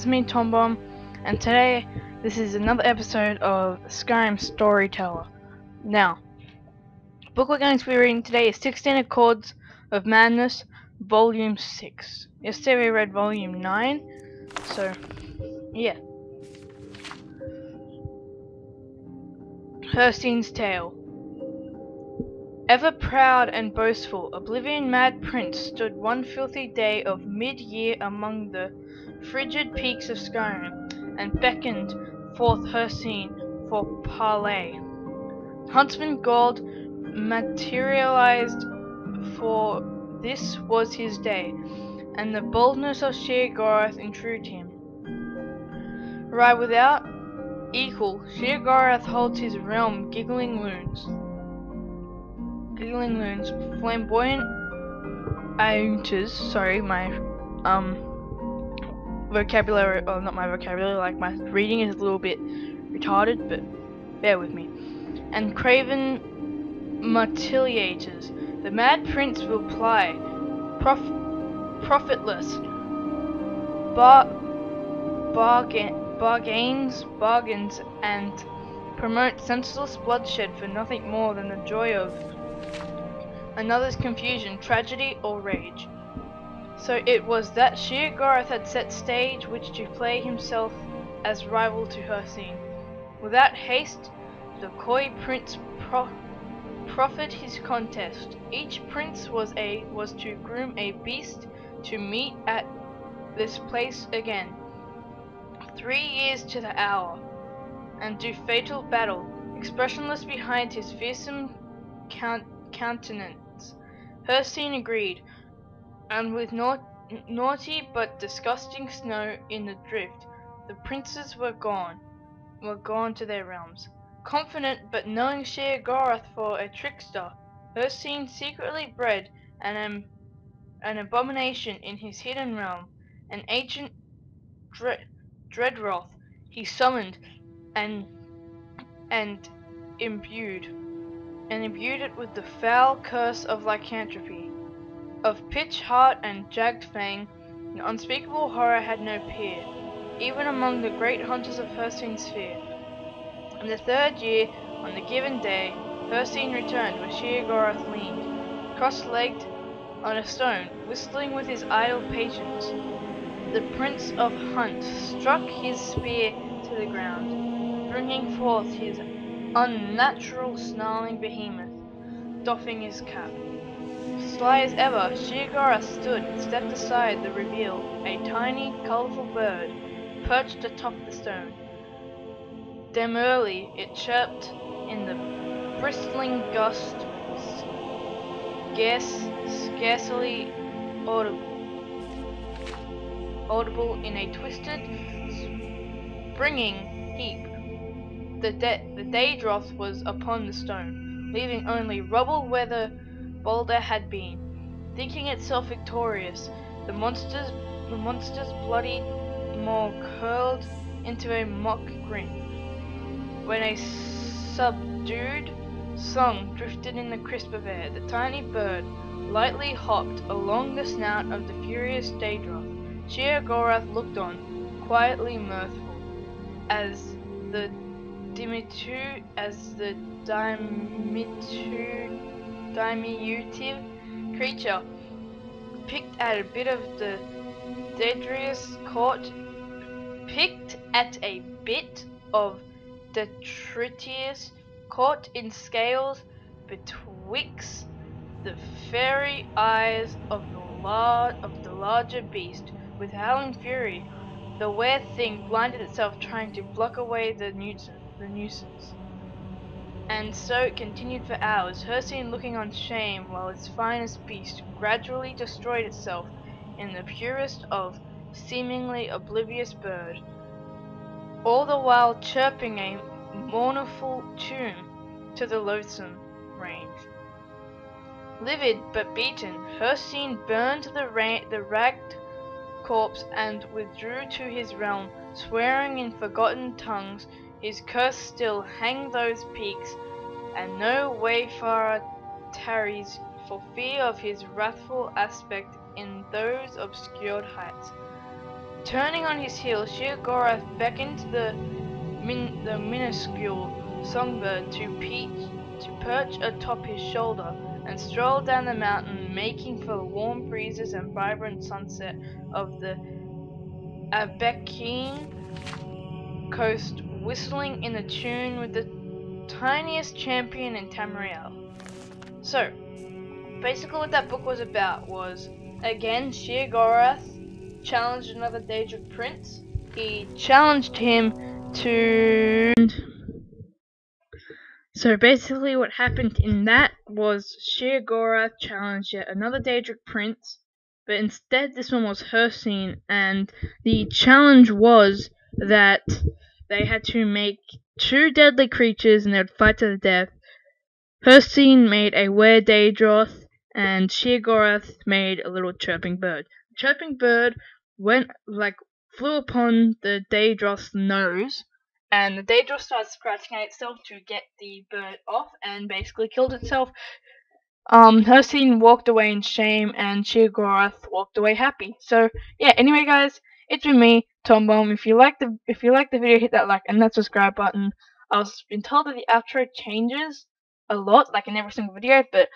it's me, Tombomb, and today this is another episode of Skyrim StoryTeller. Now, the book we're going to be reading today is 16 Accords of Madness, Volume 6. Yesterday we read Volume 9, so yeah. Hircine's Tale. Ever proud and boastful, oblivion-mad prince stood one filthy day of mid-year among the frigid peaks of Skyrim, and beckoned forth Hircine for parley. Huntsman Gold materialized, for this was his day, and the boldness of Sheogorath intruded him. Right without equal, Sheogorath holds his realm, giggling loons, flamboyant Auntas, sorry, my vocabulary, or not my vocabulary, like my reading is a little bit retarded, but bear with me. And craven Martiliators, the mad prince will ply, profitless, bargains, and promote senseless bloodshed for nothing more than the joy of another's confusion, tragedy, or rage. So it was that Sheogorath had set stage which to play himself as rival to Hircine. Without haste, the coy prince proffered his contest. Each prince was to groom a beast to meet at this place again, 3 years to the hour, and do fatal battle, expressionless behind his fearsome countenance. Hircine agreed, and with naughty but disgusting snow in the drift, the princes were gone to their realms. Confident, but knowing Sheogorath for a trickster, Hircine secretly bred an abomination in his hidden realm, an ancient Dreadwrath he summoned and imbued it with the foul curse of lycanthropy. Of pitch heart and jagged fang, an unspeakable horror had no peer, even among the great hunters of Hircine's sphere. In the 3rd year, on the given day, Hircine returned where Sheogorath leaned, cross-legged on a stone, whistling with his idle patience. The Prince of Hunt struck his spear to the ground, bringing forth his unnatural snarling behemoth, doffing his cap. Sly as ever, Sheogorath stood and stepped aside the reveal, a tiny, colourful bird, perched atop the stone. Demurely it chirped in the bristling gust, scarcely audible in a twisted, springing heap. The Daedroth was upon the stone, leaving only rubble where the boulder had been. Thinking itself victorious, the monster's bloody maw curled into a mock grin, when a subdued song drifted in the crisp of air. The tiny bird lightly hopped along the snout of the furious Daedroth. Sheogorath looked on, quietly mirthful, as the diminutive creature picked at a bit of the Detritus caught in scales betwixt the fiery eyes of the larger beast. With howling fury, the were-thing blinded itself, trying to block away the nuisance. And so it continued for hours, Hircine looking on shame while its finest beast gradually destroyed itself in the purest of seemingly oblivious bird, all the while chirping a mournful tune to the loathsome range. Livid but beaten, Hircine burned the ragged corpse and withdrew to his realm, swearing in forgotten tongues his curse still hang those peaks, and no wayfarer tarries for fear of his wrathful aspect in those obscured heights. Turning on his heel, Sheogorath beckoned the minuscule songbird to perch atop his shoulder and stroll down the mountain, making for the warm breezes and vibrant sunset of the Abekine coast, whistling in a tune with the tiniest champion in Tamriel. So, basically what that book was about was, again, Sheogorath challenged another Daedric prince. He challenged him to... So basically what happened in that was Sheogorath challenged yet another Daedric prince, but instead this one was Hircine, and the challenge was that they had to make 2 deadly creatures and they would fight to the death. Hircine made a were-Daedroth, and Sheogorath made a little chirping bird. The chirping bird flew upon the Daedroth's nose, and the Daedroth started scratching at itself to get the bird off, and basically killed itself. Hircine walked away in shame, and Sheogorath walked away happy. So yeah. Anyway, guys, it's been me, Tombomb. If you like the video, hit that like and that subscribe button. I've been told that the outro changes a lot, like in every single video, but